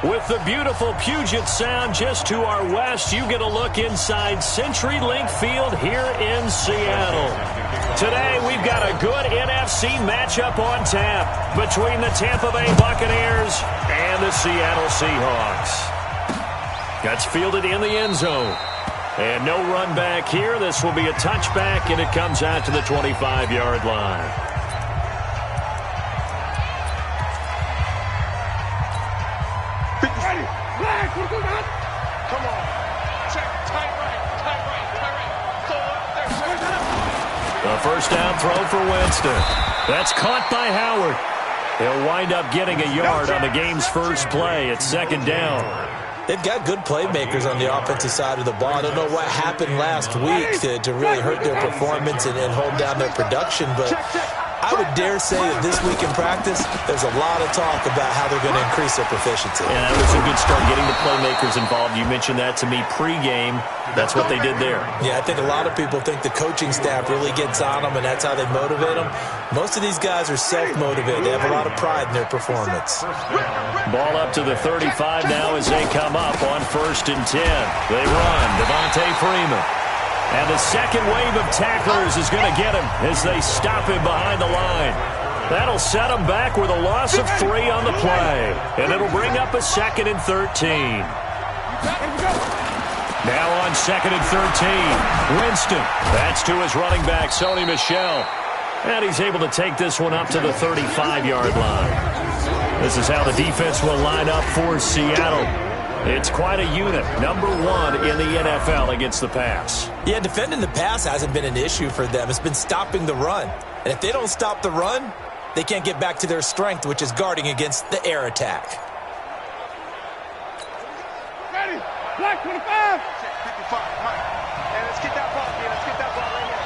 With the beautiful Puget Sound just to our west, you get a look inside CenturyLink Field here in Seattle. Today, we've got a good NFC matchup on tap between the Tampa Bay Buccaneers and the Seattle Seahawks. That's fielded in the end zone. And no run back here. This will be a touchback, and it comes out to the 25-yard line. Come on. Check. Tight right. A first down throw for Winston. That's caught by Howard. He'll wind up getting a yard on the game's first play. It's second down. They've got good playmakers on the offensive side of the ball. I don't know what happened last week to really hurt their performance and hold down their production, but I would dare say that this week in practice, there's a lot of talk about how they're going to increase their proficiency. And that was a good start, getting the playmakers involved. You mentioned that to me pregame. That's what they did there. Yeah, I think a lot of people think the coaching staff really gets on them, and that's how they motivate them. Most of these guys are self-motivated. They have a lot of pride in their performance. Ball up to the 35 now as they come up on 1st and 10. They run. Devontae Freeman. And the second wave of tacklers is going to get him as they stop him behind the line. That'll set him back with a loss of 3 on the play. And it'll bring up a 2nd and 13. Now on 2nd and 13. Winston. That's to his running back, Sony Michel. And he's able to take this one up to the 35-yard line. This is how the defense will line up for Seattle. It's quite a unit. Number 1 in the NFL against the pass. Yeah, defending the pass hasn't been an issue for them. It's been stopping the run. And if they don't stop the run, they can't get back to their strength, which is guarding against the air attack. Ready. Black 25. 55. Mike. Hey, let's get that ball, man. Let's get that ball right here.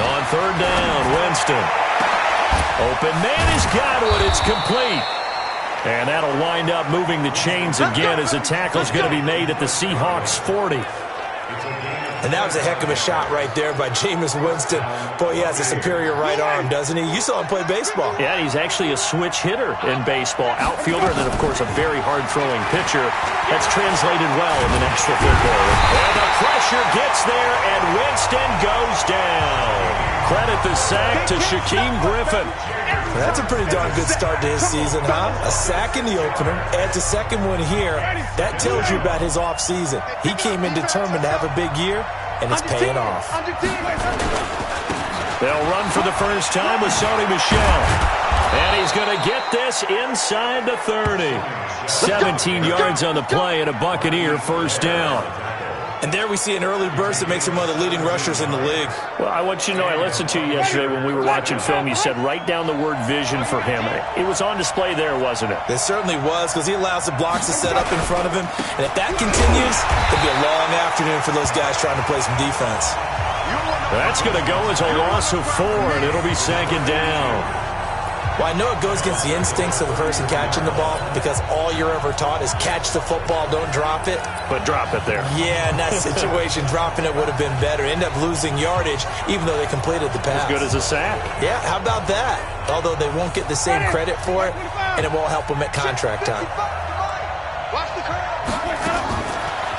On 3rd down, Winston. Open man has got it. It's complete. And that'll wind up moving the chains again as the tackle's going to be made at the Seahawks 40. And that was a heck of a shot right there by Jameis Winston. Boy, he has a superior right arm, doesn't he? You saw him play baseball. Yeah, he's actually a switch hitter in baseball. Outfielder, and then, of course, a very hard-throwing pitcher. That's translated well in the National Football League. And the pressure gets there, and Winston goes down. Credit the sack to Shaquem Griffin. That's a pretty darn good start to his season, huh? A sack in the opener, adds a second one here. That tells you about his offseason. He came in determined to have a big year, and it's paying off. They'll run for the first time with Sony Michel. And he's going to get this inside the 30. 17 yards on the play and a Buccaneer first down. And there we see an early burst that makes him one of the leading rushers in the league. Well, I want you to know, I listened to you yesterday when we were watching film. You said write down the word vision for him. It was on display there, wasn't it? It certainly was, because he allows the blocks to set up in front of him. And if that continues, it'll be a long afternoon for those guys trying to play some defense. That's going to go as a loss of 4, and it'll be 2nd down. Well, I know it goes against the instincts of the person catching the ball, because all you're ever taught is catch the football, don't drop it. But drop it there. Yeah, in that situation, dropping it would have been better. End up losing yardage, even though they completed the pass. As good as a sack. Yeah, how about that? Although they won't get the same credit for it, and it won't help them at contract time.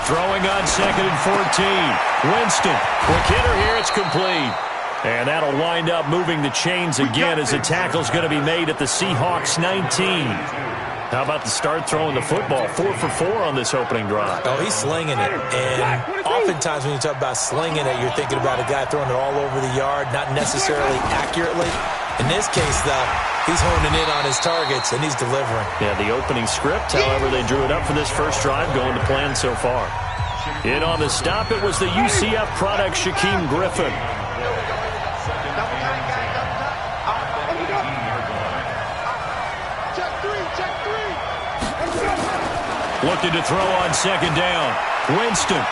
Throwing on 2nd and 14. Winston, quick hitter here, it's complete. And that'll wind up moving the chains again as the tackle's going to be made at the Seahawks 19. How about the start throwing the football? 4 for 4 on this opening drive. Oh, he's slinging it. And oftentimes when you talk about slinging it, you're thinking about a guy throwing it all over the yard, not necessarily accurately. In this case, though, he's honing in on his targets, and he's delivering. Yeah, the opening script, however, they drew it up for this first drive, going to plan so far. In on the stop, it was the UCF product, Shaquem Griffin. Looking to throw on second down. Winston.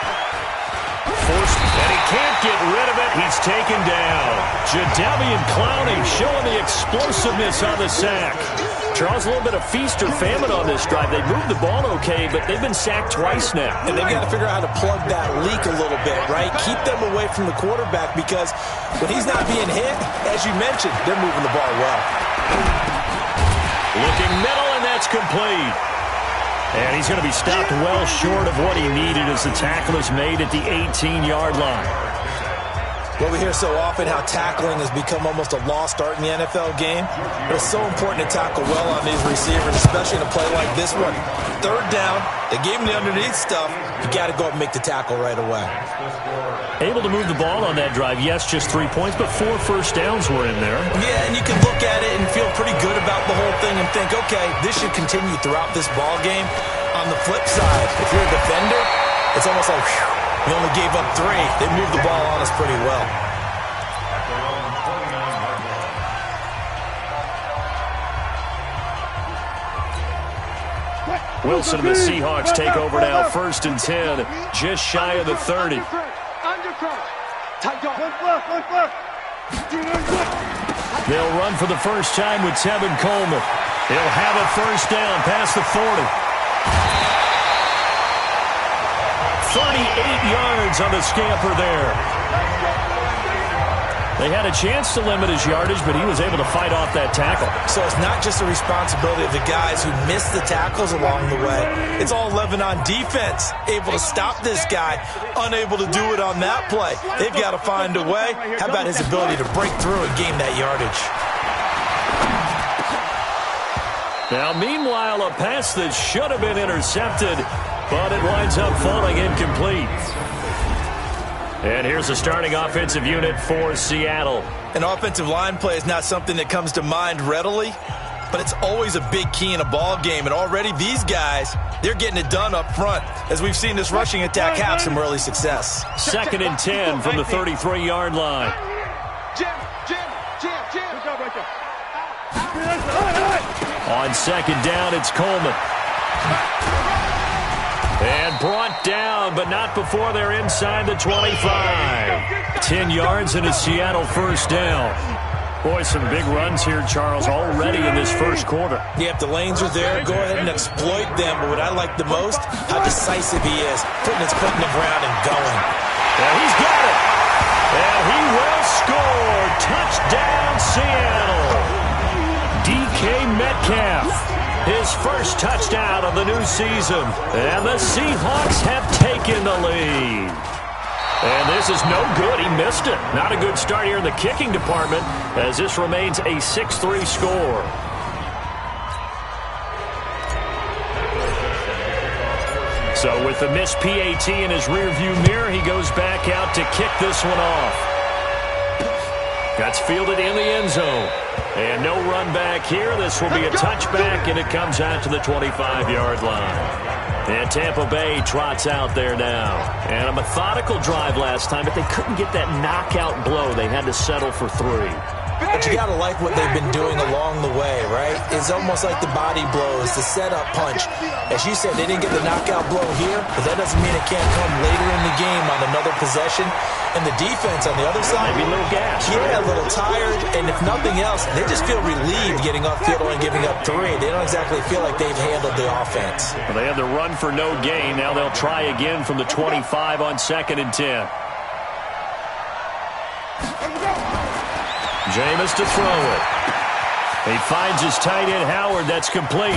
Forced, and he can't get rid of it. He's taken down. Jadeveon Clowney showing the explosiveness on the sack. Charles, a little bit of feast or famine on this drive. They moved the ball okay, but they've been sacked twice now. And they've got to figure out how to plug that leak a little bit, right? Keep them away from the quarterback because when he's not being hit, as you mentioned, they're moving the ball well. Looking middle, and that's complete. And he's going to be stopped well short of what he needed as the tackle is made at the 18-yard line. Well, we hear so often how tackling has become almost a lost art in the NFL game. But it's so important to tackle well on these receivers, especially in a play like this one. Third down, they gave him the underneath stuff. You got to go up and make the tackle right away. Able to move the ball on that drive. Yes, just 3 points, but 4 first downs were in there. Yeah, and you can look at it and feel pretty good about the whole thing and think, okay, this should continue throughout this ball game. On the flip side, if you're a defender, it's almost like, whew, we only gave up 3. They moved the ball on us pretty well. Wilson and the Seahawks take over now, 1st and 10, just shy of the 30. They'll run for the first time with Tevin Coleman. He'll have a first down past the 40. 38 yards on the scamper there. They had a chance to limit his yardage, but he was able to fight off that tackle. So it's not just the responsibility of the guys who missed the tackles along the way. It's all 11 on defense, able to stop this guy, unable to do it on that play. They've got to find a way. How about his ability to break through and gain that yardage? Now, meanwhile, a pass that should have been intercepted, but it winds up falling incomplete. And here's the starting offensive unit for Seattle. An offensive line play is not something that comes to mind readily, but it's always a big key in a ball game. And already these guys, they're getting it done up front. As we've seen this rushing attack have some early success. 2nd and 10 from the 33-yard line. On second down, it's Coleman. And brought down, but not before they're inside the 25. 10 yards and a Seattle first down. Boy, some big runs here, Charles, already in this first quarter. Yeah, if the lanes are there, go ahead and exploit them. But what I like the most, how decisive he is, putting his foot in the ground and going. Yeah, he's got it. And he will score. Touchdown, Seattle. DK Metcalf. His first touchdown of the new season. And the Seahawks have taken the lead. And this is no good. He missed it. Not a good start here in the kicking department as this remains a 6-3 score. So with the missed PAT in his rearview mirror, he goes back out to kick this one off. That's fielded in the end zone. And no run back here. This will be a touchback, and it comes out to the 25-yard line. And Tampa Bay trots out there now. And a methodical drive last time, but they couldn't get that knockout blow. They had to settle for 3. But you got to like what they've been doing along the way, right? It's almost like the body blows, the setup punch. As you said, they didn't get the knockout blow here, but that doesn't mean it can't come later in the game on another possession. And the defense on the other side, maybe a little gas. Yeah, a little tired. And if nothing else, they just feel relieved getting off field and giving up 3. They don't exactly feel like they've handled the offense. Well, they had the run for no gain. Now they'll try again from the 25 on 2nd and 10. Jameis to throw it. He finds his tight end, Howard. That's complete.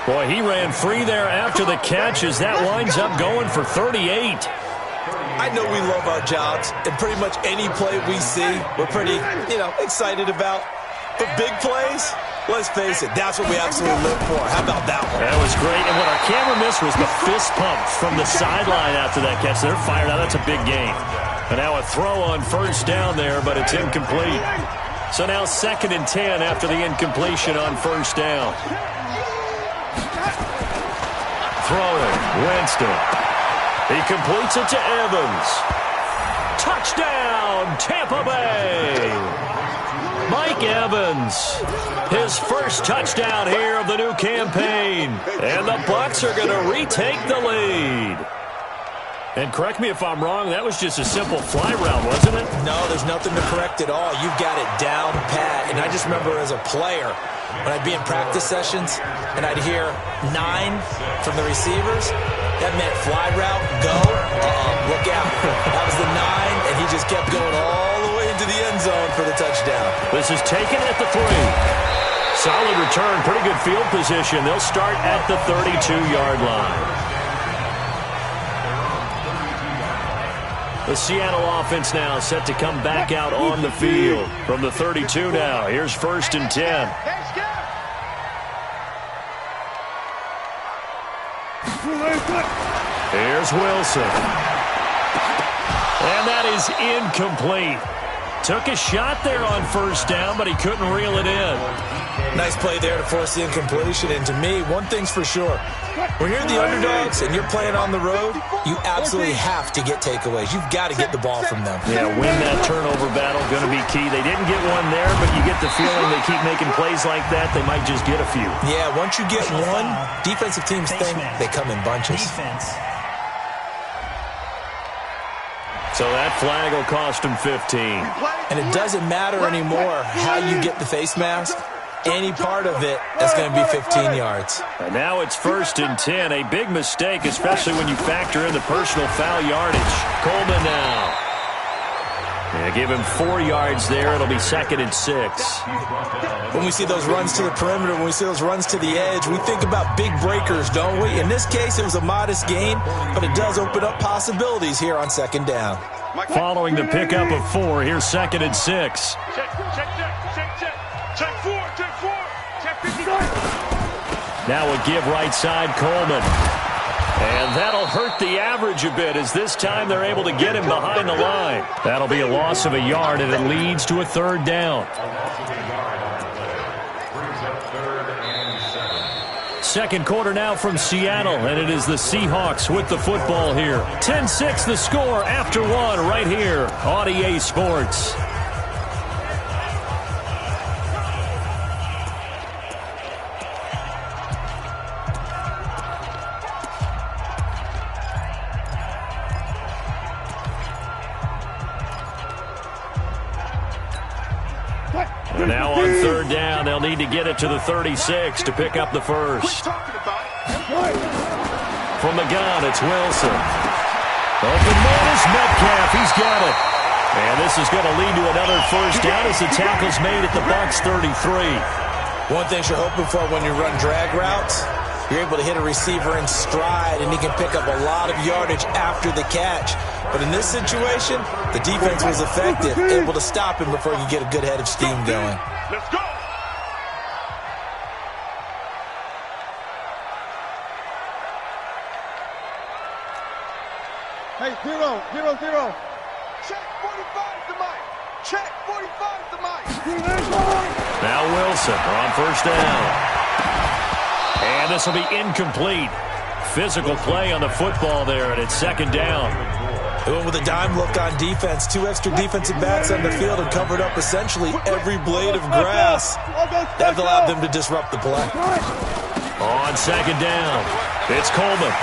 Boy, he ran free there after the catch as that winds up going for 38. I know we love our jobs, and pretty much any play we see, we're pretty, excited about. But big plays, let's face it, that's what we absolutely live for. How about that one? That was great. And what our camera missed was the fist pump from the sideline after that catch. They're fired out. That's a big gain. And now a throw on first down there, but it's incomplete. So now 2nd and 10 after the incompletion on first down. Throwing, Winston. He completes it to Evans. Touchdown, Tampa Bay. Mike Evans, his first touchdown here of the new campaign. And the Bucs are going to retake the lead. And correct me if I'm wrong, that was just a simple fly route, wasn't it? No, there's nothing to correct at all. You've got it down pat. And I just remember as a player, when I'd be in practice sessions and I'd hear 9 from the receivers, that meant fly route, go, look out. That was the 9, and he just kept going all the way into the end zone for the touchdown. This is taken at the 3. Solid return, pretty good field position. They'll start at the 32-yard line. The Seattle offense now set to come back out on the field from the 32 now. Here's 1st and 10. Here's Wilson. And that is incomplete. Took a shot there on 1st down, but he couldn't reel it in. Nice play there to force the incompletion. And to me, one thing's for sure. When you're the underdogs and you're playing on the road, you absolutely have to get takeaways. You've got to get the ball from them. Yeah, win that turnover battle, going to be key. They didn't get one there, but you get the feeling they keep making plays like that, they might just get a few. Yeah, once you get one, defensive teams think they come in bunches. So that flag will cost him 15. And it doesn't matter anymore how you get the face mask. Any part of it, that's going to be 15 yards. And now it's 1st and 10. A big mistake, especially when you factor in the personal foul yardage. Coleman now. Yeah, give him 4 yards there. It'll be 2nd and 6. When we see those runs to the perimeter, when we see those runs to the edge, we think about big breakers, don't we? In this case, it was a modest gain, but it does open up possibilities here on 2nd down. Following the pickup of 4, here's 2nd and 6. Check 4. Check 50. Now a give right side, Coleman. And that'll hurt the average a bit as this time they're able to get him behind the line. That'll be a loss of a yard, and it leads to a 3rd down. Second quarter now from Seattle, and it is the Seahawks with the football here. 10-6 the score after 1 right here on EA Sports. And now on 3rd down, they'll need to get it to the 36 to pick up the first. From the gun, it's Wilson. Open man is Metcalf. He's got it. And this is going to lead to another 1st down as the tackle's made at the Bucs 33. One thing you're hoping for when you run drag routes, you're able to hit a receiver in stride, and he can pick up a lot of yardage after the catch. But in this situation, the defense was effective, able to stop him before you get a good head of steam going. Let's go. Hey, 0. Check 45 to Mike. Check 45 to Mike. Now Wilson on 1st down. And this will be incomplete. Physical play on the football there, and it's 2nd down. They went with a dime look on defense. 2 extra defensive backs on the field and covered up essentially every blade of grass. That allowed them to disrupt the play. On 2nd down, it's Coleman.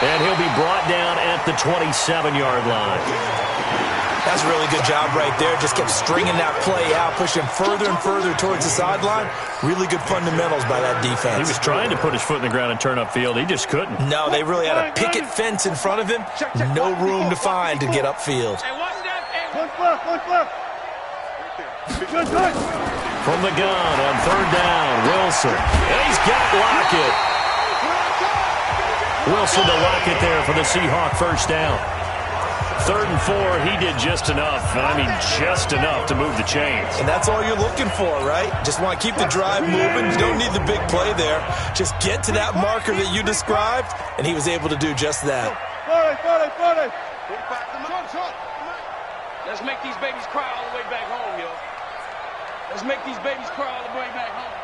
And he'll be brought down at the 27-yard line. That's a really good job right there. Just kept stringing that play out, pushing further and further towards the sideline. Really good fundamentals by that defense. He was trying to put his foot in the ground and turn upfield. He just couldn't. No, they really had a picket fence in front of him. No room to find to get upfield. One left. From the gun on 3rd down, Wilson. And he's got Lockett. Wilson to Lockett there for the Seahawk 1st down. 3rd and 4, he did just enough. I mean, just enough to move the chains. And that's all you're looking for, right? Just want to keep the drive moving. You don't need the big play there. Just get to that marker that you described, and he was able to do just that. 40. Let's make these babies cry all the way back home, yo. Let's make these babies cry all the way back home.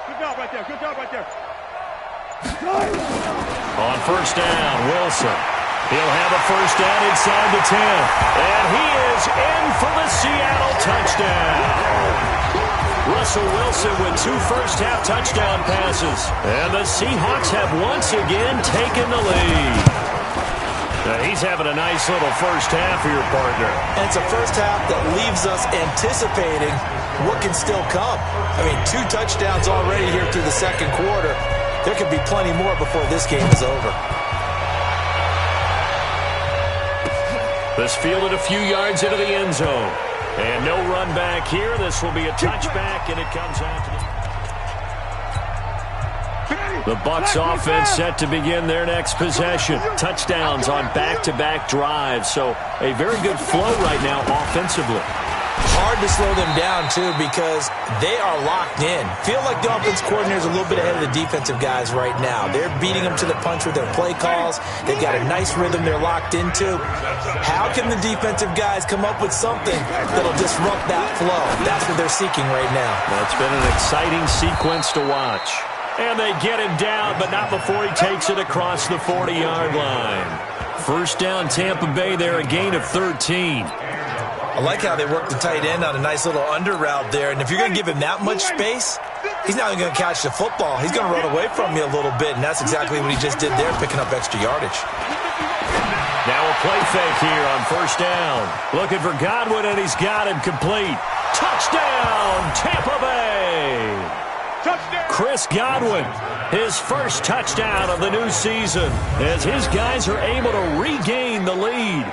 Good job right there. On 1st down, Wilson. He'll have a first down inside the 10. And he is in for the Seattle touchdown. Russell Wilson with 2 first-half touchdown passes. And the Seahawks have once again taken the lead. He's having a nice little first half for your partner. And it's a first half that leaves us anticipating what can still come. I mean, 2 touchdowns already here through the second quarter. There could be plenty more before this game is over. This fielded a few yards into the end zone. And no run back here. This will be a touchback, and it comes out to the Bucs offense set to begin their next possession. Touchdowns on back-to-back drives. So a very good flow right now offensively. Hard to slow them down, too, because they are locked in. Feel like the offense coordinator is a little bit ahead of the defensive guys right now. They're beating them to the punch with their play calls. They've got a nice rhythm they're locked into. How can the defensive guys come up with something that'll disrupt that flow? That's what they're seeking right now. That's been an exciting sequence to watch. And they get him down, but not before he takes it across the 40-yard line. First down, Tampa Bay there, a gain of 13. I like how they work the tight end on a nice little under route there. And if you're going to give him that much space, he's not even going to catch the football. He's going to run away from you a little bit, and that's exactly what he just did there, picking up extra yardage. Now a play fake here on first down. Looking for Godwin, and he's got him complete. Touchdown, Tampa Bay! Touchdown! Chris Godwin, his first touchdown of the new season, as his guys are able to regain the lead.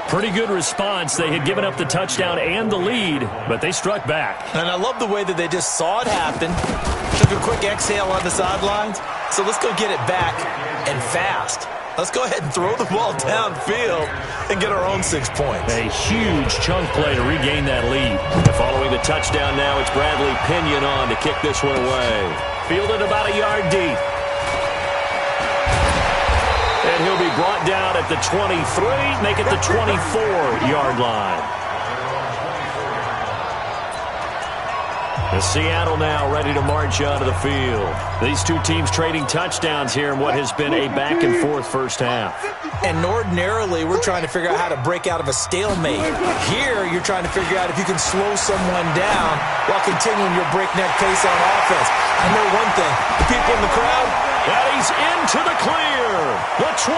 Pretty good response. They had given up the touchdown and the lead, but they struck back. And I love the way that they just saw it happen, took a quick exhale on the sidelines. So let's go get it back and fast. Let's go ahead and throw the ball downfield and get our own 6 points. A huge chunk play to regain that lead. And following the touchdown now, it's Bradley Pinion on to kick this one away. Fielded about a yard deep. And he'll be brought down at the 23, make it the 24-yard line. The Seattle now ready to march out of the field. These two teams trading touchdowns here in what has been a back-and-forth first half. And ordinarily, we're trying to figure out how to break out of a stalemate. Here, you're trying to figure out if you can slow someone down while continuing your breakneck pace on offense. I know one thing. The people in the crowd, and he's into the clear. The 20.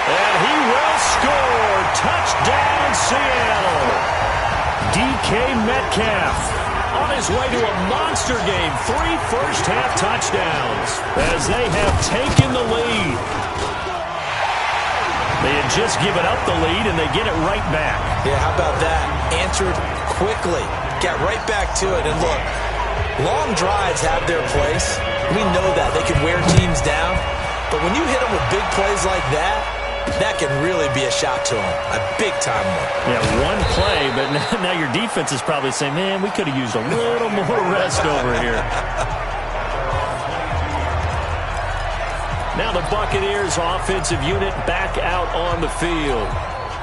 And he will score. Touchdown, Seattle. DK Metcalf on his way to a monster game. 3 first-half touchdowns as they have taken the lead. They had just given up the lead, and they get it right back. Yeah, how about that? Answered quickly. Got right back to it. And look, long drives have their place. We know that. They can wear teams down. But when you hit them with big plays like that, that can really be a shot to them. A big-time one. Yeah, one play, but now your defense is probably saying, man, we could have used a little more rest over here. Now the Buccaneers offensive unit back out on the field.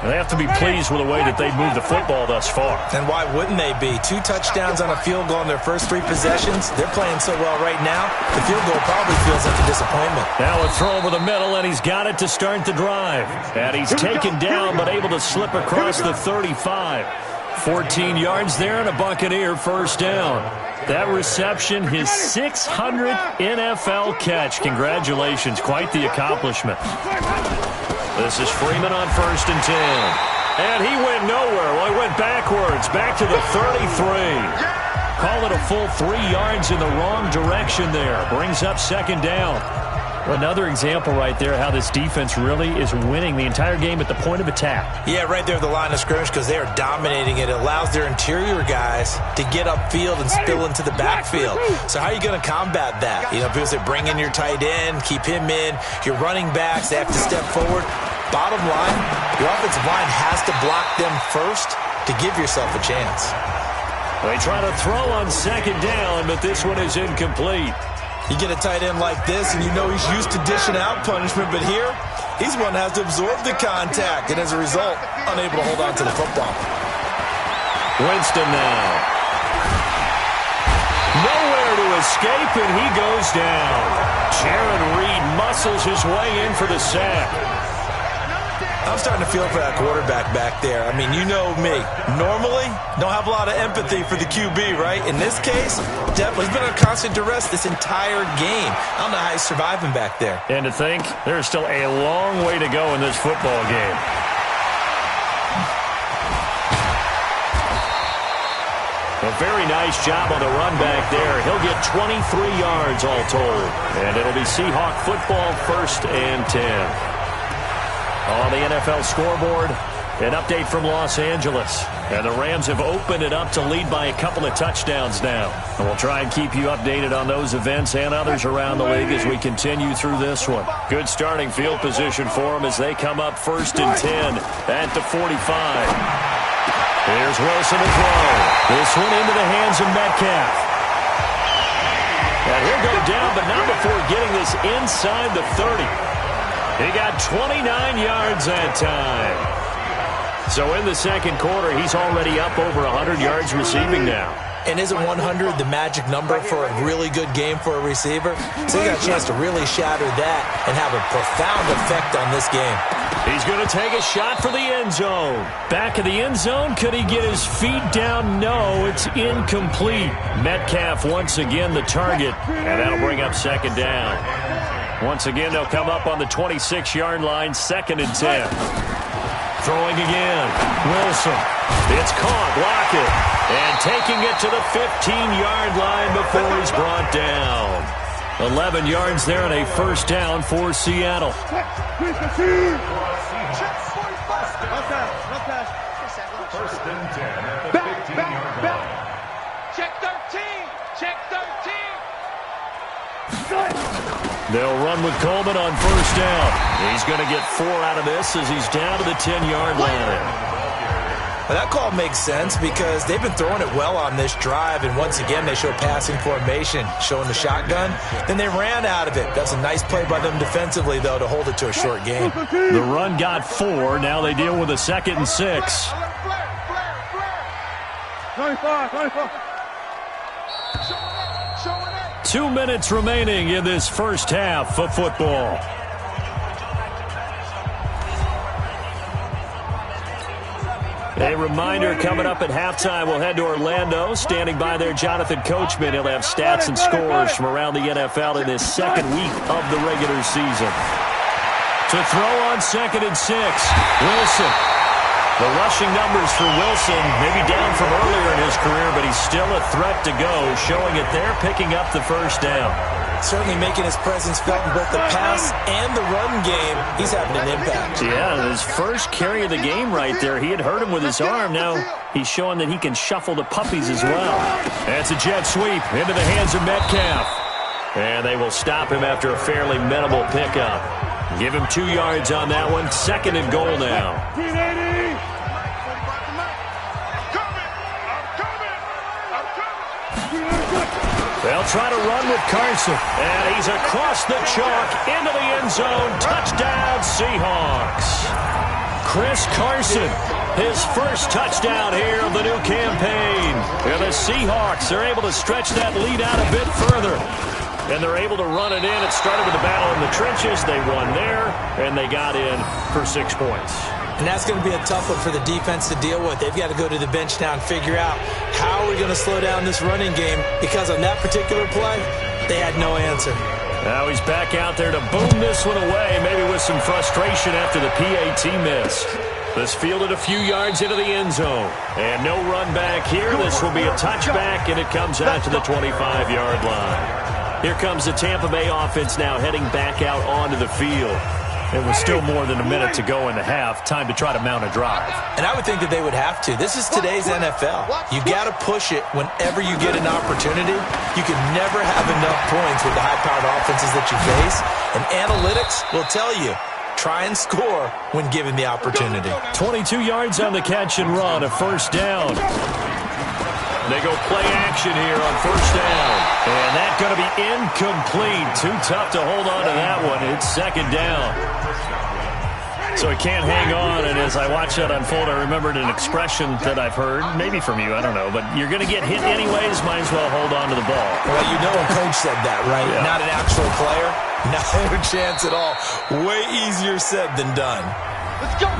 They have to be pleased with the way that they've moved the football thus far. And why wouldn't they be? 2 touchdowns on a field goal in their first 3 possessions. They're playing so well right now, the field goal probably feels like a disappointment. Now a throw over the middle, and he's got it to start the drive. And he's taken down, but able to slip across the 35. 14 yards there and a Buccaneer first down. That reception, his 600th NFL catch. Congratulations. Quite the accomplishment. This is Freeman on first and 10. And he went nowhere. Well, he went backwards, back to the 33. Call it a full 3 yards in the wrong direction there. Brings up second down. Another example right there how this defense really is winning the entire game at the point of attack. Yeah, right there at the line of scrimmage because they are dominating it. It allows their interior guys to get upfield and spill into the backfield. So how are you going to combat that? You know, people say bring in your tight end, keep him in. Your running backs, they have to step forward. Bottom line, your offensive line has to block them first to give yourself a chance. They try to throw on second down, but this one is incomplete. You get a tight end like this, and you know he's used to dishing out punishment, but here, he's one that has to absorb the contact, and as a result, unable to hold on to the football. Winston now. Nowhere to escape, and he goes down. Jaron Reed muscles his way in for the sack. I'm starting to feel for that quarterback back there. I mean, you know me. Normally, don't have a lot of empathy for the QB, right? In this case, definitely. He's been on constant duress this entire game. I don't know how he's surviving back there. And to think, there's still a long way to go in this football game. A very nice job on the run back there. He'll get 23 yards all told. And it'll be Seahawk football 1st and 10. On the NFL scoreboard, an update from Los Angeles. And the Rams have opened it up to lead by a couple of touchdowns now. And we'll try and keep you updated on those events and others around the league as we continue through this one. Good starting field position for them as they come up 1st and 10 at the 45. Here's Wilson to throw. This one into the hands of Metcalf. And he'll go down, but not before getting this inside the 30. He got 29 yards that time. So in the second quarter, he's already up over 100 yards receiving now. And isn't 100 the magic number for a really good game for a receiver? So he got a chance to really shatter that and have a profound effect on this game. He's going to take a shot for the end zone. Back of the end zone. Could he get his feet down? No, it's incomplete. Metcalf once again the target, and that'll bring up 2nd down. Once again, they'll come up on the 26-yard line, 2nd and 10. Throwing again. Wilson. It's caught. Block it. And taking it to the 15-yard line before he's brought down. 11 yards there and a 1st down for Seattle. Back. Check 13. Check 13. They'll run with Coleman on 1st down. He's going to get 4 out of this as he's down to the 10-yard line. Well, that call makes sense because they've been throwing it well on this drive, and once again they show passing formation, showing the shotgun. Then they ran out of it. That's a nice play by them defensively, though, to hold it to a short game. The run got 4. Now they deal with a 2nd and 6. 25. 2 minutes remaining in this first half of football. A reminder, coming up at halftime, we'll head to Orlando. Standing by there, Jonathan Coachman. He'll have stats and scores from around the NFL in this 2nd week of the regular season. To throw on 2nd and 6, Wilson. The rushing numbers for Wilson, maybe down from earlier in his career, but he's still a threat to go, showing it there, picking up the 1st down. Certainly making his presence felt in both the pass and the run game. He's having an impact. Yeah, his first carry of the game right there. He had hurt him with his arm. Now he's showing that he can shuffle the puppies as well. That's a jet sweep into the hands of Metcalf. And they will stop him after a fairly minimal pickup. Give him 2 yards on that one. 2nd and goal now. They'll try to run with Carson. And he's across the chalk into the end zone. Touchdown, Seahawks. Chris Carson, his first touchdown here of the new campaign. And the Seahawks are able to stretch that lead out a bit further. And they're able to run it in. It started with a battle in the trenches. They won there, and they got in for 6 points. And that's going to be a tough one for the defense to deal with. They've got to go to the bench now and figure out how are we going to slow down this running game, because on that particular play, they had no answer. Now he's back out there to boom this one away, maybe with some frustration after the PAT miss. This fielded a few yards into the end zone. And no run back here. This will be a touchback, and it comes out to the 25-yard line. Here comes the Tampa Bay offense now heading back out onto the field. It was still more than a minute to go in the half. Time to try to mount a drive. And I would think that they would have to. This is today's NFL. You got to push it whenever you get an opportunity. You can never have enough points with the high-powered offenses that you face. And analytics will tell you, try and score when given the opportunity. 22 yards on the catch and run, a 1st down. They go play action here on 1st down. And that's going to be incomplete. Too tough to hold on to that one. It's 2nd down. So he can't hang on, and as I watch that unfold, I remembered an expression that I've heard, maybe from you, I don't know, but you're going to get hit anyways, might as well hold on to the ball. Well, you know a coach said that, right? Yeah. Not an actual player. Not a chance at all. Way easier said than done.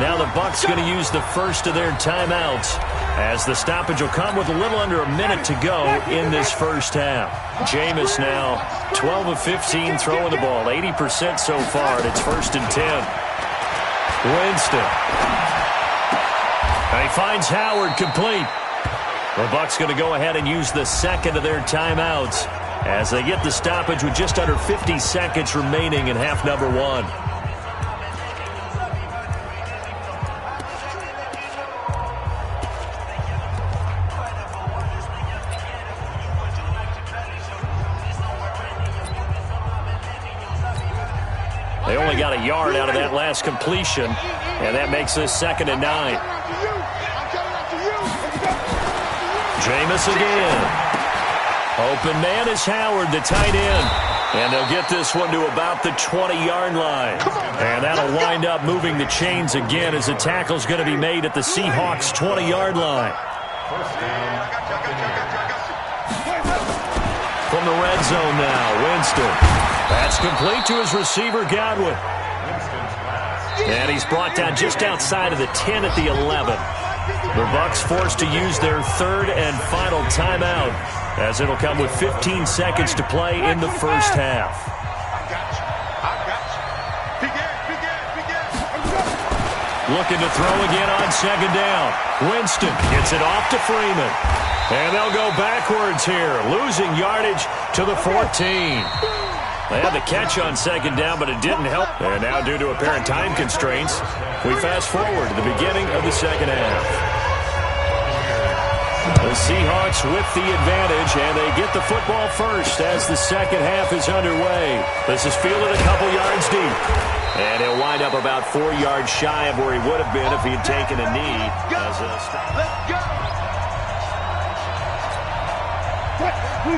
Now the Bucs going to use the first of their timeouts, as the stoppage will come with a little under a minute to go in this first half. Jameis now 12 of 15 throwing the ball, 80% so far, and it's 1st and 10. Winston. And he finds Howard complete. The Bucs going to go ahead and use the second of their timeouts as they get the stoppage with just under 50 seconds remaining in half number 1. They only got a yard out of that last completion, and that makes this 2nd and 9. Jameis again. Open man is Howard, the tight end. And they'll get this one to about the 20-yard line. And that'll wind up moving the chains again as the tackle's going to be made at the Seahawks' 20-yard line. From the red zone now, Winston. That's complete to his receiver, Godwin. And he's brought down just outside of the 10 at the 11. The Bucs forced to use their 3rd and final timeout, as it'll come with 15 seconds to play in the first half. Looking to throw again on 2nd down. Winston gets it off to Freeman. And they'll go backwards here, losing yardage to the 14. They had the catch on 2nd down, but it didn't help. And now, due to apparent time constraints, we fast forward to the beginning of the second half. The Seahawks with the advantage, and they get the football first as the second half is underway. This is fielded a couple yards deep. And he'll wind up about 4 yards shy of where he would have been if he had taken a knee.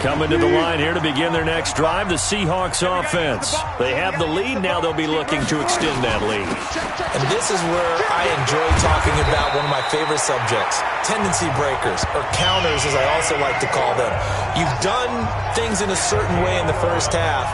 Coming to the line here to begin their next drive, the Seahawks offense. They have the lead. Now they'll be looking to extend that lead. And this is where I enjoy talking about one of my favorite subjects, tendency breakers, or counters as I also like to call them. You've done things in a certain way in the first half,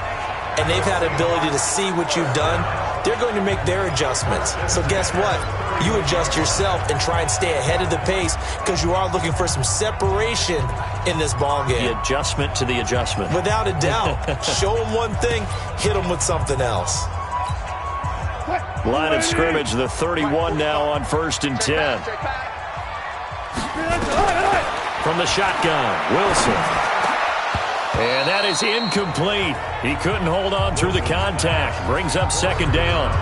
and they've had the ability to see what you've done. They're going to make their adjustments. So guess what? You adjust yourself and try and stay ahead of the pace because you are looking for some separation in this ball game. The adjustment to the adjustment. Without a doubt. Show them one thing, hit them with something else. Line of scrimmage, the 31 now on 1st and 10. From the shotgun, Wilson. And that is incomplete. He couldn't hold on through the contact. Brings up 2nd down.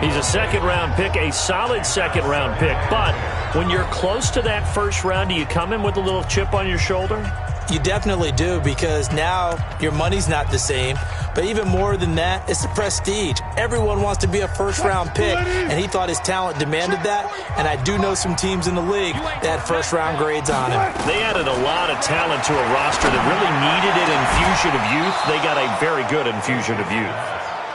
He's a 2nd-round pick, a solid 2nd-round pick. But when you're close to that 1st round, do you come in with a little chip on your shoulder? You definitely do, because now your money's not the same. But even more than that, it's the prestige. Everyone wants to be a 1st-round pick, and he thought his talent demanded that. And I do know some teams in the league that had 1st-round grades on him. They added a lot of talent to a roster that really needed an infusion of youth. They got a very good infusion of youth.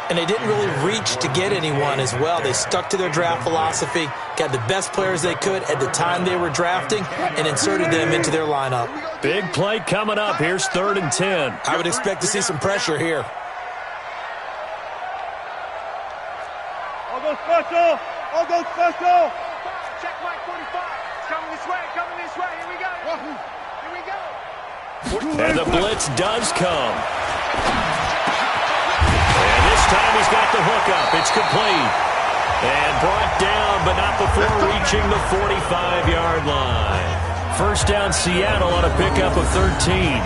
And they didn't really reach to get anyone as well. They stuck to their draft philosophy, got the best players they could at the time they were drafting, and inserted them into their lineup. Big play coming up. Here's 3rd and 10. I would expect to see some pressure here. All go special! All go special! Check Mike 45. It's coming this way, coming this way. Here we go. Here we go. And the blitz does come. And this time he's got the hook up. It's complete. And brought down, but not before reaching the 45-yard line. 1st down Seattle on a pickup of 13.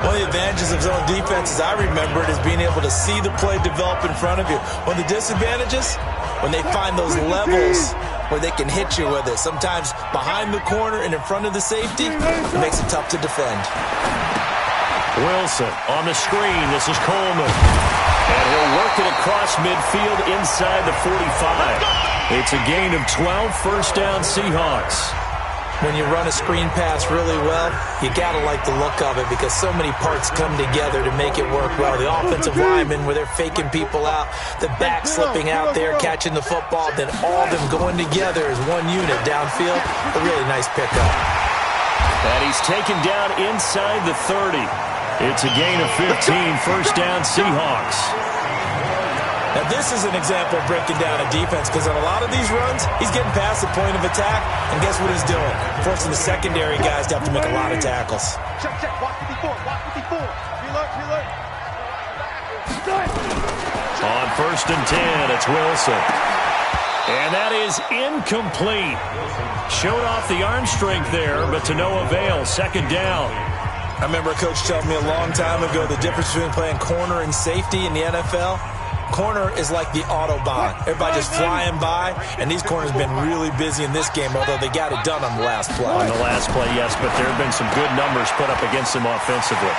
One of the advantages of zone defense, as I remember it, is being able to see the play develop in front of you. One of the disadvantages, when they find those levels where they can hit you with it. Sometimes behind the corner and in front of the safety, it makes it tough to defend. Wilson on the screen. This is Coleman. And he'll work it across midfield inside the 45. It's a gain of 12, 1st down Seahawks. When you run a screen pass really well, you got to like the look of it because so many parts come together to make it work well. The offensive linemen, where they're faking people out, the back slipping out there, catching the football, then all of them going together as one unit downfield. A really nice pickup. And he's taken down inside the 30. It's a gain of 15, first down Seahawks. Now, this is an example of breaking down a defense because on a lot of these runs, he's getting past the point of attack, and guess what he's doing? Forcing the secondary guys to have to make a lot of tackles. Check, check, watch 54, watch 54. Reload. On first and 10, it's Wilson. And that is incomplete. Showed off the arm strength there, but to no avail. Second down. I remember a coach telling me a long time ago the difference between playing corner and safety in the NFL. Corner is like the Autobahn. Everybody just flying by, and these corners have been really busy in this game, although they got it done on the last play. On the last play, yes, but there have been some good numbers put up against them offensively.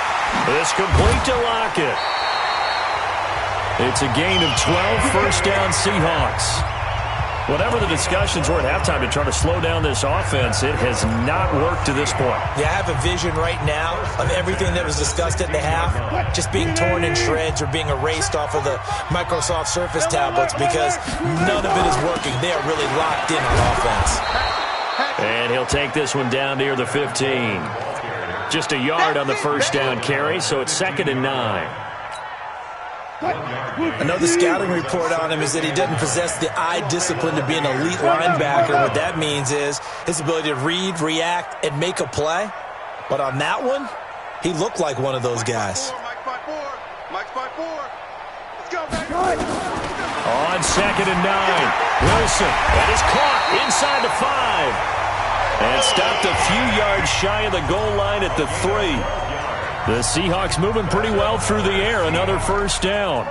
It's complete to Lockett. It's a gain of 12, first down Seahawks. Whatever the discussions were at halftime to try to slow down this offense, it has not worked to this point. Yeah, I have a vision right now of everything that was discussed at the half just being torn in shreds or being erased off of the Microsoft Surface tablets because none of it is working. They are really locked in on offense. And he'll take this one down near the 15. Just a yard on the first down carry, so it's 2nd and 9. Another scouting report on him is that he doesn't possess the eye discipline to be an elite linebacker. What that means is his ability to read, react, and make a play. But on that one, he looked like one of those guys. Mike's by 4. Let's go, baby. On 2nd and 9, Wilson. That is caught inside the 5. And stopped a few yards shy of the goal line at the 3. The Seahawks moving pretty well through the air. Another first down.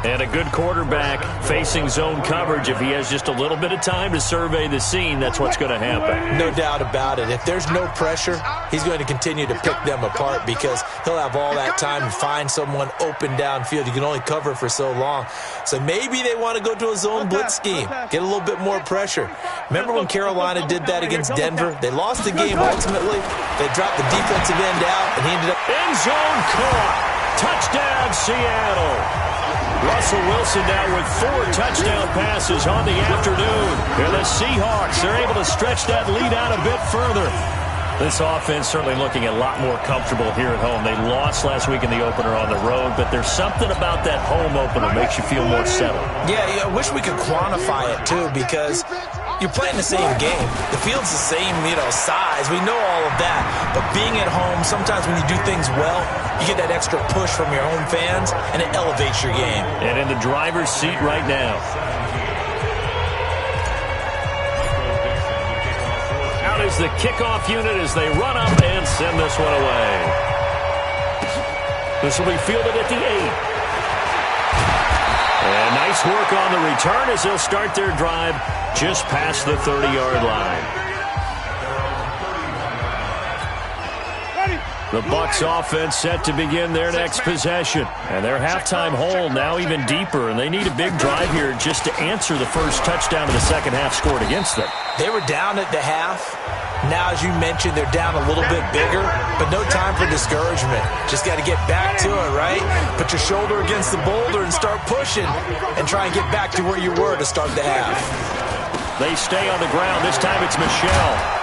And a good quarterback facing zone coverage. If he has just a little bit of time to survey the scene, that's what's going to happen. No doubt about it. If there's no pressure, he's going to continue to pick them apart because he'll have all that time to find someone open downfield. You can only cover for so long. So maybe they want to go to a zone blitz scheme, get a little bit more pressure. Remember when Carolina did that against Denver? They lost the game ultimately. They dropped the defensive end out, and he ended up... End zone caught. Touchdown, Seattle. Russell Wilson now with 4 touchdown passes on the afternoon. And the Seahawks are able to stretch that lead out a bit further. This offense certainly looking a lot more comfortable here at home. They lost last week in the opener on the road, but there's something about that home opener that makes you feel more settled. Yeah, I wish we could quantify it, too, because you're playing the same game. The field's the same, size. We know all of that. But being at home, sometimes when you do things well, you get that extra push from your home fans, and it elevates your game. And in the driver's seat right now. Out is the kickoff unit as they run up and send this one away. This will be fielded at the 8. And nice work on the return as they'll start their drive just past the 30-yard line. The Bucs offense set to begin their next possession. And their halftime hole now even deeper, and they need a big drive here just to answer the first touchdown of the second half scored against them. They were down at the half. Now, as you mentioned, they're down a little bit bigger, but no time for discouragement. Just got to get back to it, right? Put your shoulder against the boulder and start pushing and try and get back to where you were to start the half. They stay on the ground. This time it's Michel.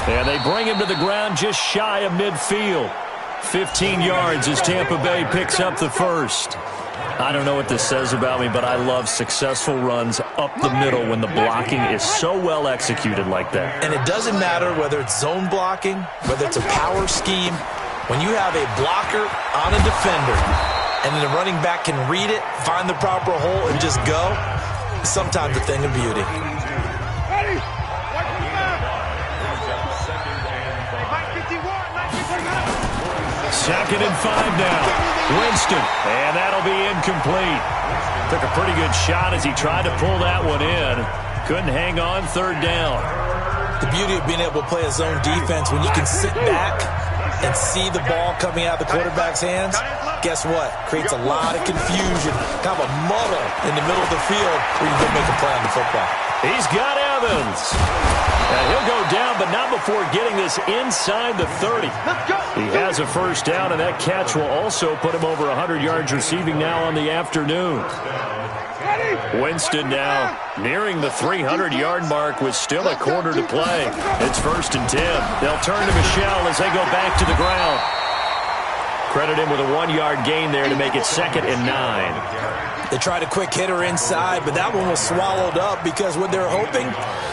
And they bring him to the ground just shy of midfield. 15 yards as Tampa Bay picks up the first. I don't know what this says about me, but I love successful runs up the middle when the blocking is so well executed like that. And it doesn't matter whether it's zone blocking, whether it's a power scheme. When you have a blocker on a defender and then the running back can read it, find the proper hole, and just go, it's sometimes a thing of beauty. Ready? 2nd and 5 now. Winston, and that'll be incomplete. Took a pretty good shot as he tried to pull that one in. Couldn't hang on, 3rd down. The beauty of being able to play a zone defense when you can sit back and see the ball coming out of the quarterback's hands, guess what? Creates a lot of confusion, kind of a muddle in the middle of the field where you can go make a play on the football. He's got Evans. And he'll go down, but not before getting this inside the 30. He has a first down, and that catch will also put him over 100 yards receiving now on the afternoon. Winston now nearing the 300-yard mark with still a quarter to play. It's 1st and 10. They'll turn to Michel as they go back to the ground. Credit him with a 1-yard gain there to make it 2nd and 9. They tried a quick hitter inside, but that one was swallowed up because what they're hoping,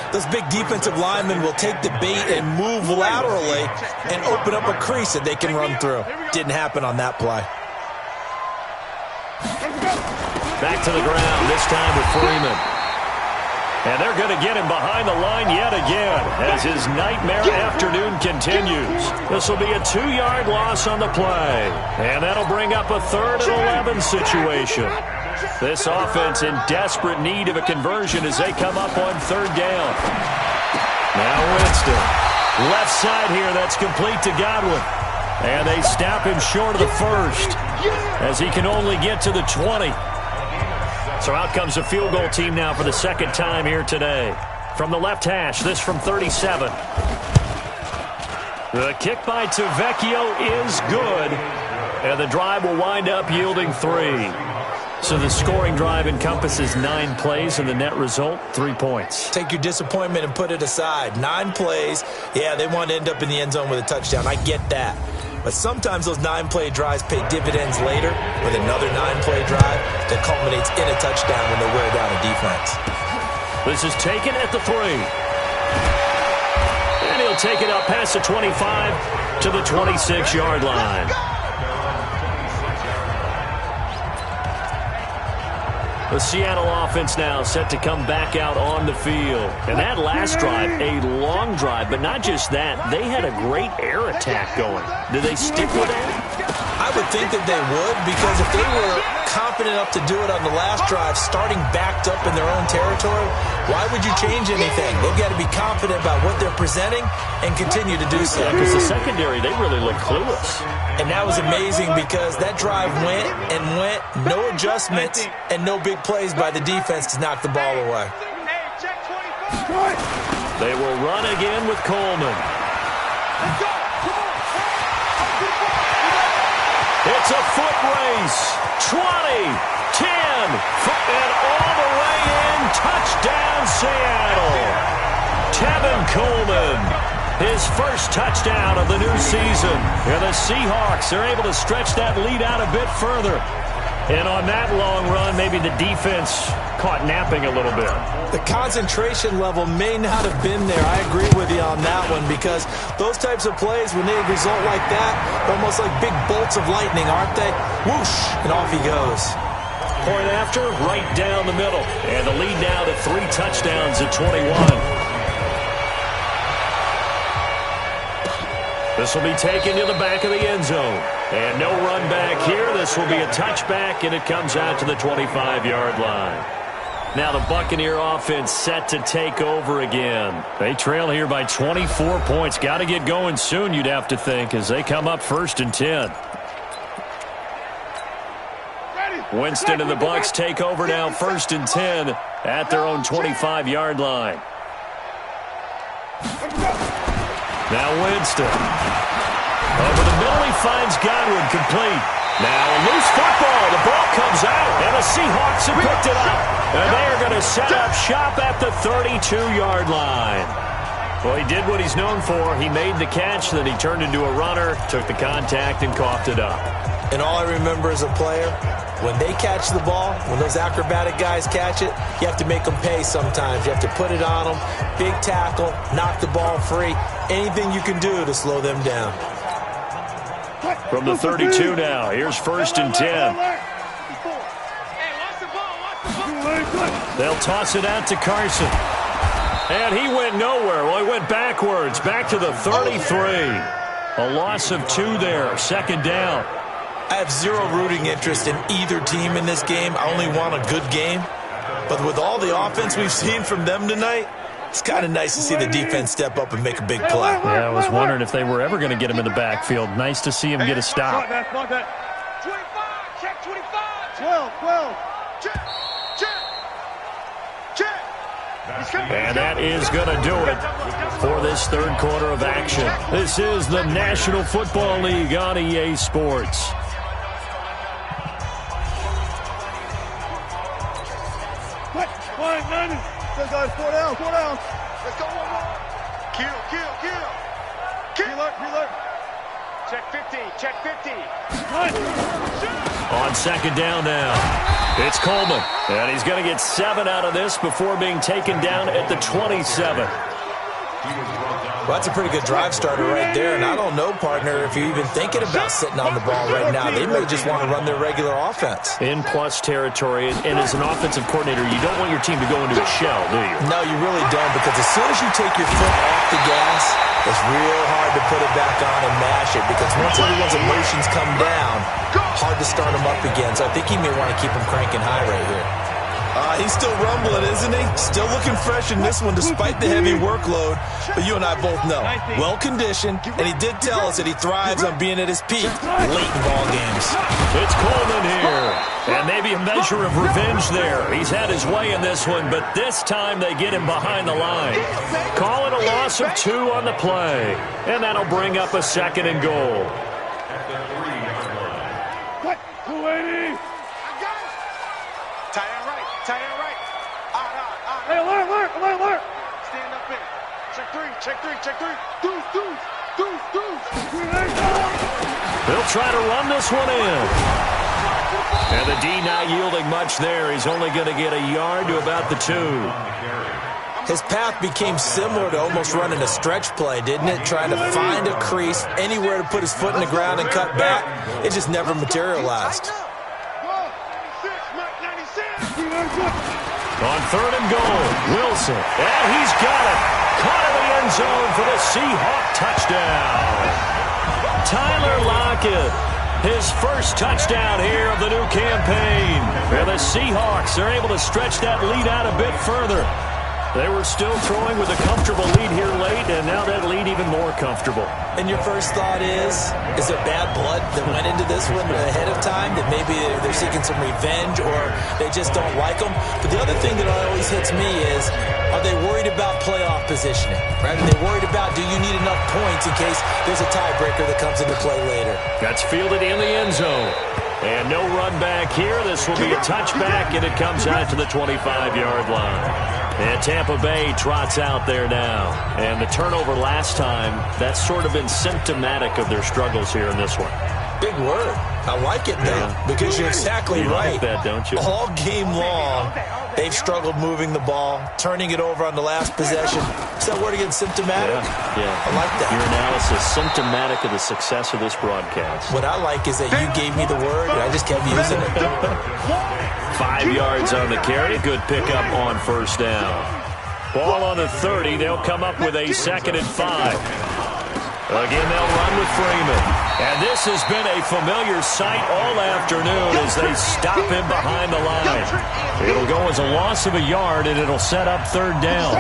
those big defensive linemen will take the bait and move laterally and open up a crease that they can run through. Didn't happen on that play. Back to the ground, this time with Freeman. And they're going to get him behind the line yet again as his nightmare afternoon continues. This will be a 2-yard loss on the play. And that'll bring up a 3rd and 11 situation. This offense in desperate need of a conversion as they come up on 3rd down. Now Winston. Left side here, that's complete to Godwin. And they stop him short of the 1st as he can only get to the 20. So out comes a field goal team now for the 2nd time here today. From the left hash, this from 37. The kick by Tavecchio is good. And the drive will wind up yielding 3. So the scoring drive encompasses 9 plays, and the net result, 3 points. Take your disappointment and put it aside. 9 plays. Yeah, they want to end up in the end zone with a touchdown. I get that. But sometimes those 9-play drives pay dividends later with another 9-play drive that culminates in a touchdown when they wear down a defense. This is taken at the 3. And he'll take it up past the 25 to the 26-yard line. The Seattle offense now set to come back out on the field. And that last drive, a long drive, but not just that. They had a great air attack going. Did they stick with that? I would think that they would, because if they were confident enough to do it on the last drive, starting backed up in their own territory, why would you change anything? They've got to be confident about what they're presenting and continue to do so. Because the secondary, they really look clueless. And that was amazing because that drive went and went, no adjustments, and no big plays by the defense to knock the ball away. They will run again with Coleman. It's a foot race. 20, 10, and all the way in. Touchdown, Seattle. Tevin Coleman. His first touchdown of the new season. And the Seahawks are able to stretch that lead out a bit further. And on that long run, maybe the defense caught napping a little bit. The concentration level may not have been there. I agree with you on that one, because those types of plays, when they result like that, almost like big bolts of lightning, aren't they? Whoosh, and off he goes. Point after, right down the middle. And the lead now to 3 touchdowns at 21. This will be taken to the back of the end zone. And no run back here. This will be a touchback, and it comes out to the 25-yard line. Now the Buccaneer offense set to take over again. They trail here by 24 points. Got to get going soon, you'd have to think, as they come up 1st and 10. Winston and the Bucs take over now 1st and 10 at their own 25-yard line. Now Winston. Over the middle, he finds Godwin complete. Now a loose football. The ball comes out, and the Seahawks have picked it up. And they are going to set up shop at the 32-yard line. Well, he did what he's known for. He made the catch, then he turned into a runner, took the contact, and coughed it up. And all I remember as a player, when they catch the ball, when those acrobatic guys catch it, you have to make them pay sometimes. You have to put it on them, big tackle, knock the ball free, anything you can do to slow them down. From the 32 now, here's 1st and 10. They'll toss it out to Carson. And he went nowhere. Well, he went backwards, back to the 33. A loss of 2 there, 2nd down. I have zero rooting interest in either team in this game. I only want a good game. But with all the offense we've seen from them tonight, it's kind of nice to see the defense step up and make a big play. Yeah, I was wondering if they were ever going to get him in the backfield. Nice to see him get a stop. 25, check 25. 12, check. And that is going to do it for this third quarter of action. This is the National Football League on EA Sports. Let's go, 4 down, 4 down. Let's go, 1 more. Kill. Reload. Check 50, check 50. On second down now, it's Coleman. And he's going to get 7 out of this before being taken down at the 27. Well, that's a pretty good drive starter right there. And I don't know, partner, if you're even thinking about sitting on the ball right now. They may just want to run their regular offense. In plus territory. And as an offensive coordinator, you don't want your team to go into a shell, do you? No, you really don't, because as soon as you take your foot off the gas, it's real hard to put it back on and mash it, because once everyone's emotions come down, hard to start them up again. So I think he may want to keep them cranking high right here. He's still rumbling, isn't he? Still looking fresh in this one despite the heavy workload. But you and I both know, well-conditioned, and he did tell us that he thrives on being at his peak late in ball games. It's Coleman here. And maybe a measure of revenge there. He's had his way in this one, but this time they get him behind the line. Call it a loss of 2 on the play. And that'll bring up a 2nd and goal. What? 280. Tight end right. Hey, alert. Stand up in. Check three. Deuce. They'll try to run this one in. And the D not yielding much there. He's only going to get a yard to about the 2. His path became similar to almost running a stretch play, didn't it? Trying to find a crease, anywhere to put his foot in the ground and cut back. It just never materialized. On 3rd and goal, Wilson. And he's got it. Caught in the end zone for the Seahawk touchdown. Tyler Lockett, his first touchdown here of the new campaign. And the Seahawks are able to stretch that lead out a bit further. They were still throwing with a comfortable lead here late, and now that lead even more comfortable. And your first thought is there bad blood that went into this one ahead of time, that maybe they're seeking some revenge or they just don't like them? But the other thing that always hits me is, are they worried about playoff positioning? Right? Are they worried about, do you need enough points in case there's a tiebreaker that comes into play later? That's fielded in the end zone. And no run back here. This will be a touchback, and it comes out to the 25-yard line. And Tampa Bay trots out there now. And the turnover last time, that's sort of been symptomatic of their struggles here in this one. Big word. I like it, though, because you're exactly right. Like that, don't you? All game long, they've struggled moving the ball, turning it over on the last possession. Is that word again, symptomatic? Yeah. I like that. Your analysis, symptomatic of the success of this broadcast. What I like is that you gave me the word, and I just kept using it. 5 yards on the carry. Good pickup on first down. Ball on the 30. They'll come up with a 2nd and 5. Again, they'll run with Freeman. And this has been a familiar sight all afternoon as they stop him behind the line. It'll go as a loss of a yard, and it'll set up 3rd down.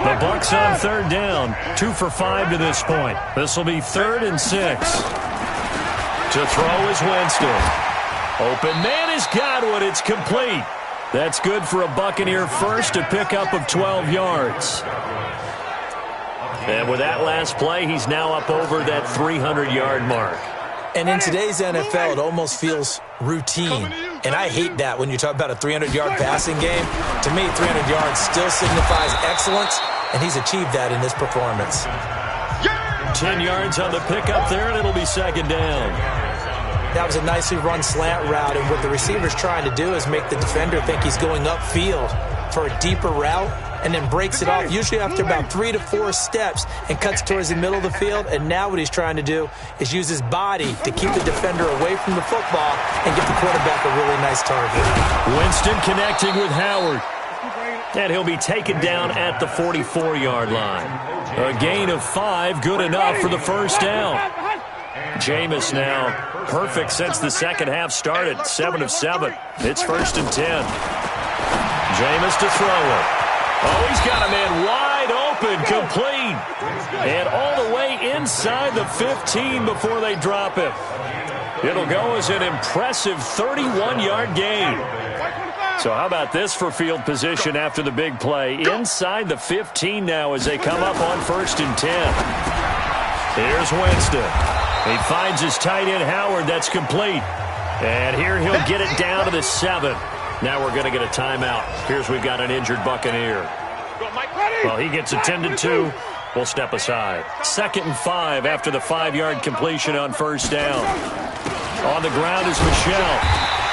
The Bucs on 3rd down, 2 for 5 to this point. This will be 3rd and 6. To throw is Winston. Open man has got one. It's complete. That's good for a Buccaneer first, a pickup of 12 yards. And with that last play, he's now up over that 300-yard mark. And in today's NFL, it almost feels routine. And I hate that when you talk about a 300-yard passing game. To me, 300 yards still signifies excellence, and he's achieved that in this performance. 10 yards on the pickup there, and it'll be 2nd down. That was a nicely run slant route, and what the receiver's trying to do is make the defender think he's going upfield for a deeper route, and then breaks it off, usually after about 3 to 4 steps, and cuts towards the middle of the field. And now what he's trying to do is use his body to keep the defender away from the football and give the quarterback a really nice target. Winston connecting with Howard. And he'll be taken down at the 44-yard line. A gain of 5, good enough for the first down. Jameis now perfect since the second half started, 7 of 7. It's 1st and 10. Jameis to throw it. Oh, he's got a man wide open, complete. And all the way inside the 15 before they drop him. It'll go as an impressive 31-yard gain. So how about this for field position after the big play? Inside the 15 now as they come up on 1st and 10. Here's Winston. He finds his tight end, Howard. That's complete. And here he'll get it down to the 7. Now we're going to get a timeout. Here's we've got an injured Buccaneer. Well, he gets attended to. We'll step aside. 2nd and 5 after the 5-yard completion on 1st down. On the ground is Michel.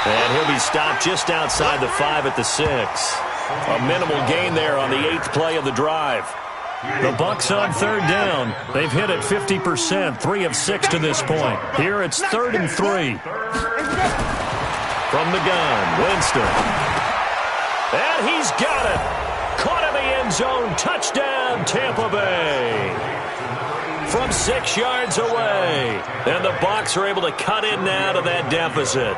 And he'll be stopped just outside the 5 at the 6. A minimal gain there on the 8th play of the drive. The Bucs on 3rd down. They've hit it 50%, 3 of 6 to this point. Here it's 3rd and 3. From the gun, Winston. And he's got it. Caught in the end zone. Touchdown, Tampa Bay. From 6 yards away. And the Bucs are able to cut in now to that deficit.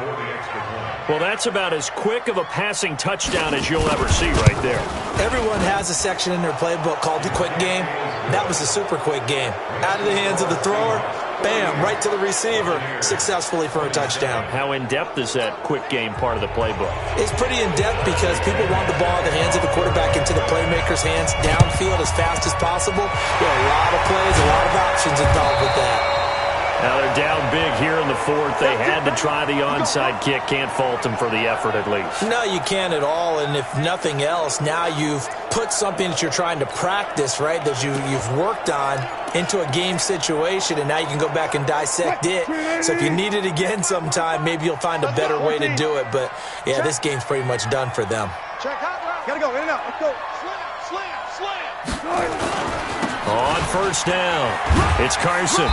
Well, that's about as quick of a passing touchdown as you'll ever see right there. Everyone has a section in their playbook called the quick game. That was a super quick game. Out of the hands of the thrower, bam, right to the receiver, successfully for a touchdown. How in-depth is that quick game part of the playbook? It's pretty in-depth because people want the ball in the hands of the quarterback into the playmaker's hands, downfield as fast as possible. There are a lot of plays, a lot of options involved with that. Now they're down big here in the 4th. They had to try the onside kick. Can't fault them for the effort at least. No, you can't at all. And if nothing else, now you've put something that you're trying to practice, right, that you've worked on into a game situation, and now you can go back and dissect it. So if you need it again sometime, maybe you'll find a better way to do it. But, yeah, this game's pretty much done for them. Gotta go, in and out. Let's go. Slam. On 1st down, it's Carson.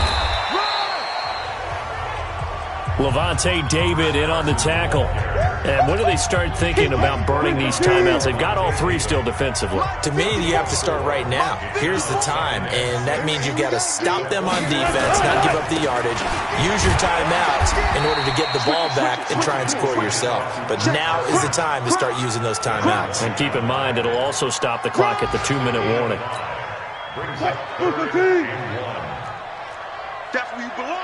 Levante David in on the tackle. And when do they start thinking about burning these timeouts? They've got all 3 still defensively. To me, you have to start right now. Here's the time, and that means you've got to stop them on defense, not give up the yardage, use your timeouts in order to get the ball back and try and score yourself. But now is the time to start using those timeouts. And keep in mind, it'll also stop the clock at the 2-minute warning. That's where you belong.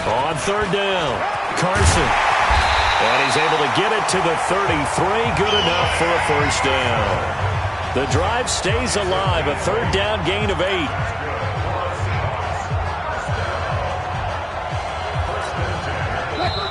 On 3rd down, Carson. And he's able to get it to the 33. Good enough for a 1st down. The drive stays alive. A 3rd down gain of 8.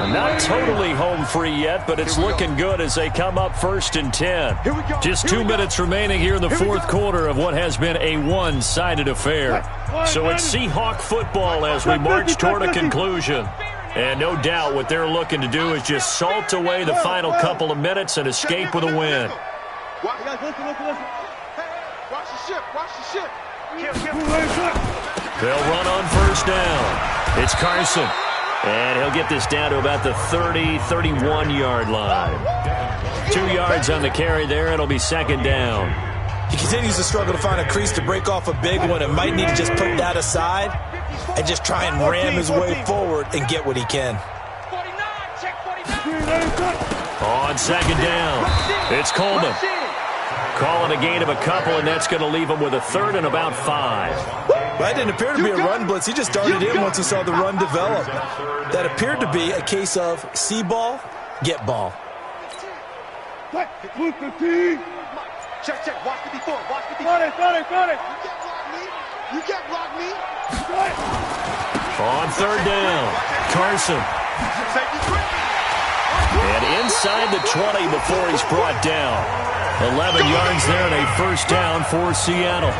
Not totally home free yet, but it's looking good as they come up 1st and 10. Just 2 minutes remaining here in the 4th quarter of what has been a one-sided affair. So it's Seahawk football as we march toward a conclusion. And no doubt what they're looking to do is just salt away the final couple of minutes and escape with a win. Watch the ship. Watch the ship. They'll run on 1st down. It's Carson. And he'll get this down to about the 30, 31-yard line. 2 yards on the carry there. It'll be 2nd down. He continues to struggle to find a crease to break off a big one and might need to just put that aside and just try and ram his way forward and get what he can. 49, check 49. On 2nd down, it's Coleman. Calling a gain of a couple, and that's going to leave him with a 3rd and about 5. Well, that didn't appear to be a run blitz. He just darted in once he saw the run develop. That appeared to be a case of see ball, get ball. Check. Watch the before. Got it. You can't block me. On 3rd down, Carson. And inside the 20 before he's brought down. 11 yards there and a 1st down for Seattle.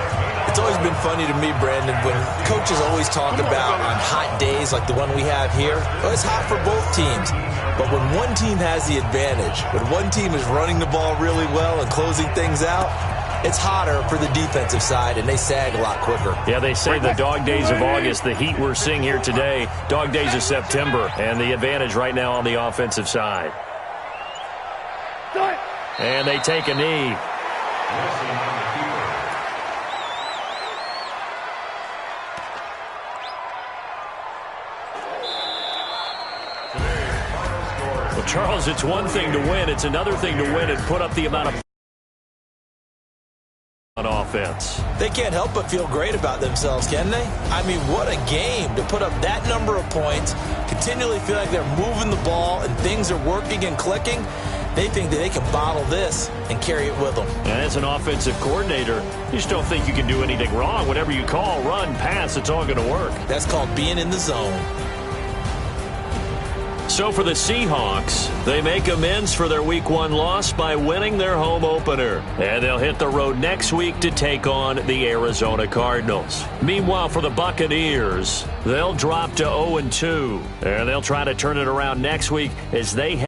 It's always been funny to me, Brandon, when coaches always talk about on hot days like the one we have here, well, it's hot for both teams. But when one team has the advantage, when one team is running the ball really well and closing things out, it's hotter for the defensive side, and they sag a lot quicker. Yeah, they say the dog days of August, the heat we're seeing here today, dog days of September, and the advantage right now on the offensive side. And they take a knee. Well, Charles, it's one thing to win. It's another thing to win and put up the amount of on offense. They can't help but feel great about themselves, can they? I mean, what a game to put up that number of points, continually feel like they're moving the ball and things are working and clicking. They think that they can bottle this and carry it with them. And as an offensive coordinator, you just don't think you can do anything wrong. Whatever you call, run, pass, it's all going to work. That's called being in the zone. So for the Seahawks, they make amends for their Week 1 loss by winning their home opener. And they'll hit the road next week to take on the Arizona Cardinals. Meanwhile, for the Buccaneers, they'll drop to 0-2. And they'll try to turn it around next week as they head